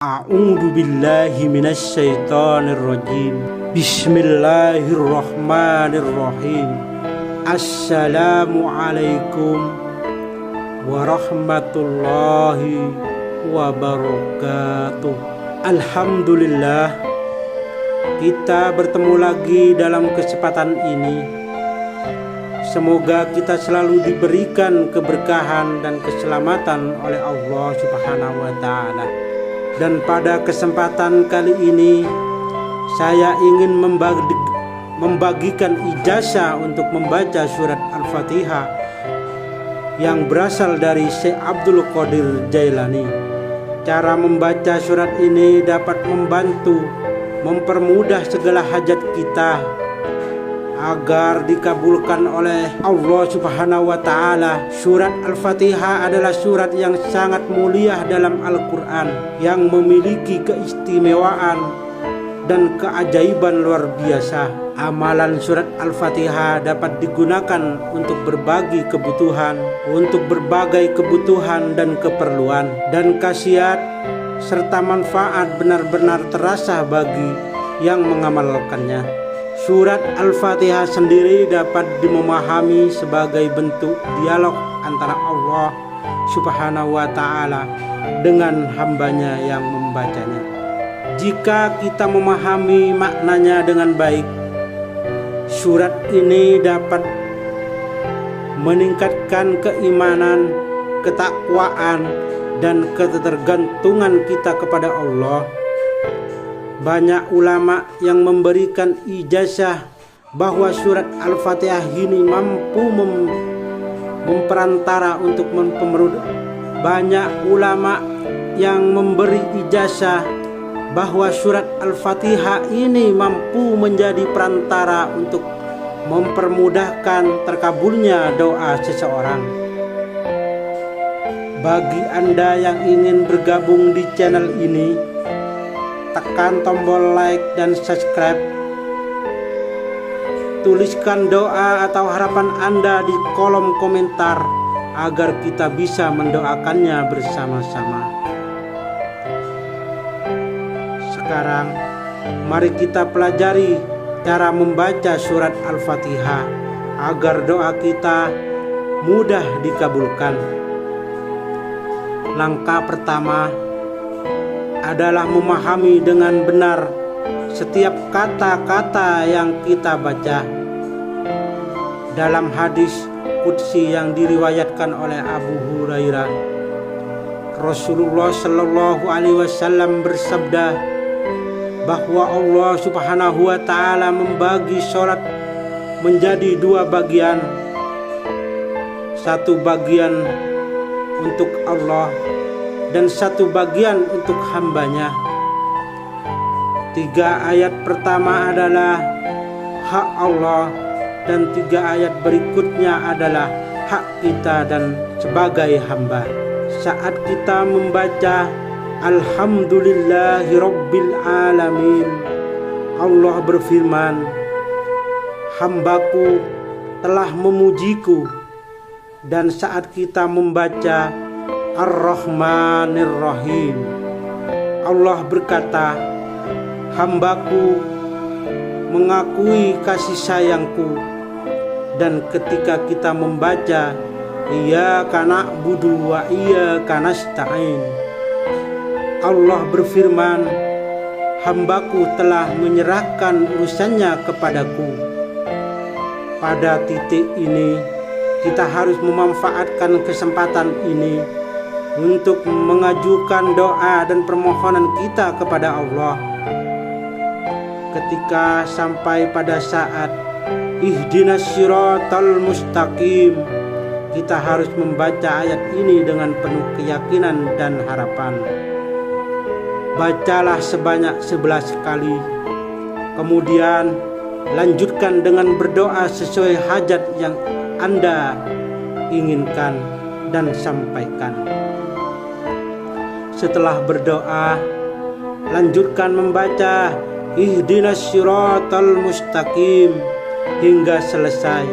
A'udzu billahi minasy syaithanir rajim. Bismillahirrahmanirrahim. Assalamualaikum warahmatullahi wabarakatuh. Alhamdulillah, kita bertemu lagi dalam kesempatan ini. Semoga kita selalu diberikan keberkahan dan keselamatan oleh Allah Subhanahu wa taala. Dan pada kesempatan kali ini saya ingin membagikan ijazah untuk membaca surat Al-Fatihah yang berasal dari Syekh Abdul Qadir Jailani. Cara membaca surat ini dapat membantu mempermudah segala hajat kita agar dikabulkan oleh Allah Subhanahu wa taala. Surat Al-Fatihah adalah surat yang sangat mulia dalam Al-Qur'an, yang memiliki keistimewaan dan keajaiban luar biasa. Amalan surat Al-Fatihah dapat digunakan untuk berbagai kebutuhan, dan keperluan, dan khasiat serta manfaat benar-benar terasa bagi yang mengamalkannya. Surat Al-Fatihah sendiri dapat dimemahami sebagai bentuk dialog antara Allah Subhanahu wa ta'ala dengan hambanya yang membacanya. Jika kita memahami maknanya dengan baik, surat ini dapat meningkatkan keimanan, ketakwaan, dan ketergantungan kita kepada Allah. Banyak ulama yang memberikan ijazah bahwa surat Al-Fatihah ini mampu memperantara untuk mempermudah. Banyak ulama yang memberi ijazah bahwa surat Al-Fatihah ini mampu menjadi perantara untuk mempermudahkan terkabulnya doa seseorang. Bagi Anda yang ingin bergabung di channel ini, tekan tombol like dan subscribe. Tuliskan doa atau harapan Anda di kolom komentar agar kita bisa mendoakannya bersama-sama. Sekarang mari kita pelajari cara membaca surat Al-Fatihah agar doa kita mudah dikabulkan. Langkah pertama adalah memahami dengan benar setiap kata-kata yang kita baca. Dalam hadis qudsi yang diriwayatkan oleh Abu Hurairah, Rasulullah Shallallahu Alaihi Wasallam bersabda bahwa Allah Subhanahu wa taala membagi sholat menjadi dua bagian. Satu bagian untuk Allah dan satu bagian untuk hambanya. 3 ayat pertama adalah hak Allah dan 3 ayat berikutnya adalah hak kita dan sebagai hamba. Saat kita membaca Alhamdulillahirabbil alamin, Allah berfirman, hambaku telah memujiku. Dan saat kita membaca Ar-Rahmanir-Rahim, Allah berkata, hambaku mengakui kasih sayangku. Dan ketika kita membaca Iyyaka na'budu wa iyyaka nasta'in, Allah berfirman, hambaku telah menyerahkan urusannya kepadaku. Pada titik ini kita harus memanfaatkan kesempatan ini untuk mengajukan doa dan permohonan kita kepada Allah. Ketika sampai pada saat ihdinas siratal mustaqim, kita harus membaca ayat ini dengan penuh keyakinan dan harapan. Bacalah sebanyak 11 kali. Kemudian lanjutkan dengan berdoa sesuai hajat yang Anda inginkan dan sampaikan. Setelah berdoa, lanjutkan membaca ihdinas siratal mustaqim hingga selesai.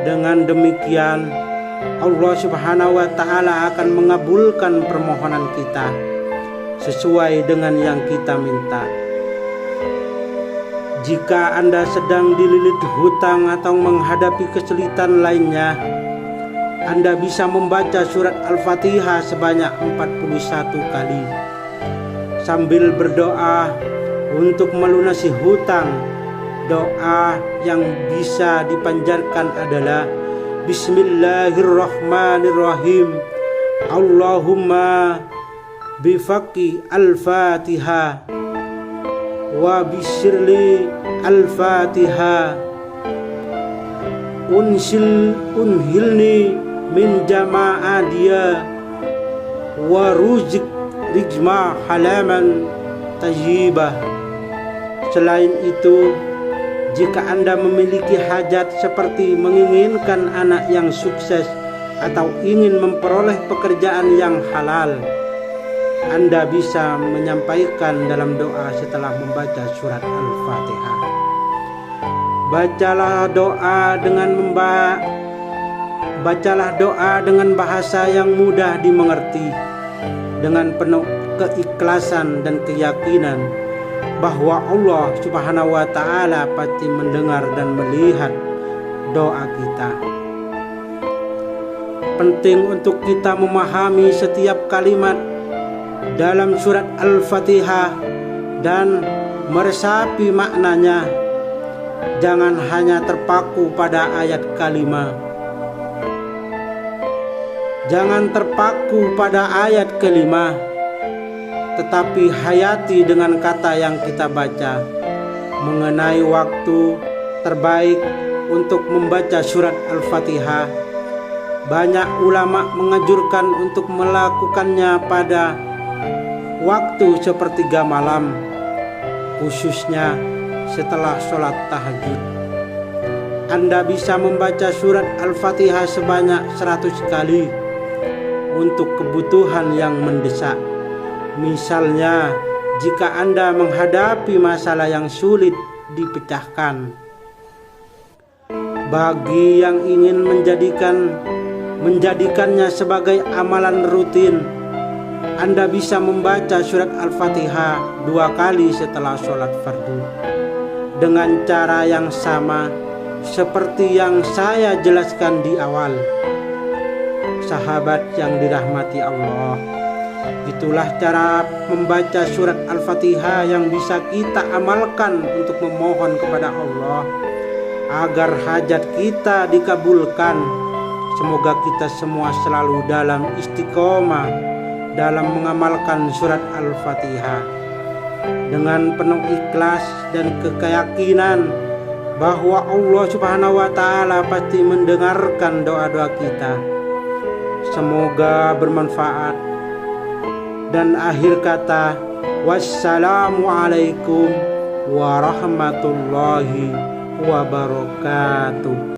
Dengan demikian Allah Subhanahu wa taala akan mengabulkan permohonan kita. sesuai dengan yang kita minta. Jika Anda sedang dililit hutang atau menghadapi kesulitan lainnya, Anda bisa membaca surat Al-Fatihah sebanyak 41 kali sambil berdoa untuk melunasi hutang. Doa yang bisa dipanjatkan adalah Bismillahirrahmanirrahim. Allahumma bifaqi al-Fatihah wa bisirli al-Fatihah unhilni min jama'adiyah wa ruzik rijma halaman tajibah. Selain itu, jika Anda memiliki hajat seperti menginginkan anak yang sukses atau ingin memperoleh pekerjaan yang halal, Anda bisa menyampaikan dalam doa setelah membaca surat Al-Fatihah. Bacalah doa dengan bahasa yang mudah dimengerti, dengan penuh keikhlasan dan keyakinan bahwa Allah Subhanahu wa Ta'ala pasti mendengar dan melihat doa kita. Penting untuk kita memahami setiap kalimat dalam surat Al-Fatihah dan meresapi maknanya. Jangan hanya terpaku pada ayat kelima. Tetapi hayati dengan kata yang kita baca. Mengenai waktu terbaik untuk membaca surat Al-Fatihah, banyak ulama menganjurkan untuk melakukannya pada waktu sepertiga malam, khususnya setelah sholat tahajud. Anda bisa membaca surat Al-Fatihah sebanyak 100 kali untuk kebutuhan yang mendesak. Misalnya, jika Anda menghadapi masalah yang sulit dipecahkan. Bagi yang ingin menjadikannya sebagai amalan rutin, Anda bisa membaca surat Al-Fatihah 2 kali setelah sholat fardu dengan cara yang sama seperti yang saya jelaskan di awal. Sahabat yang dirahmati Allah, itulah cara membaca surat Al-Fatihah yang bisa kita amalkan untuk memohon kepada Allah agar hajat kita dikabulkan. Semoga kita semua selalu dalam istiqomah dalam mengamalkan surat Al-Fatihah dengan penuh ikhlas dan keyakinan bahwa Allah Subhanahu wa Ta'ala pasti mendengarkan doa-doa kita. Semoga bermanfaat. Dan akhir kata, wassalamualaikum warahmatullahi wabarakatuh.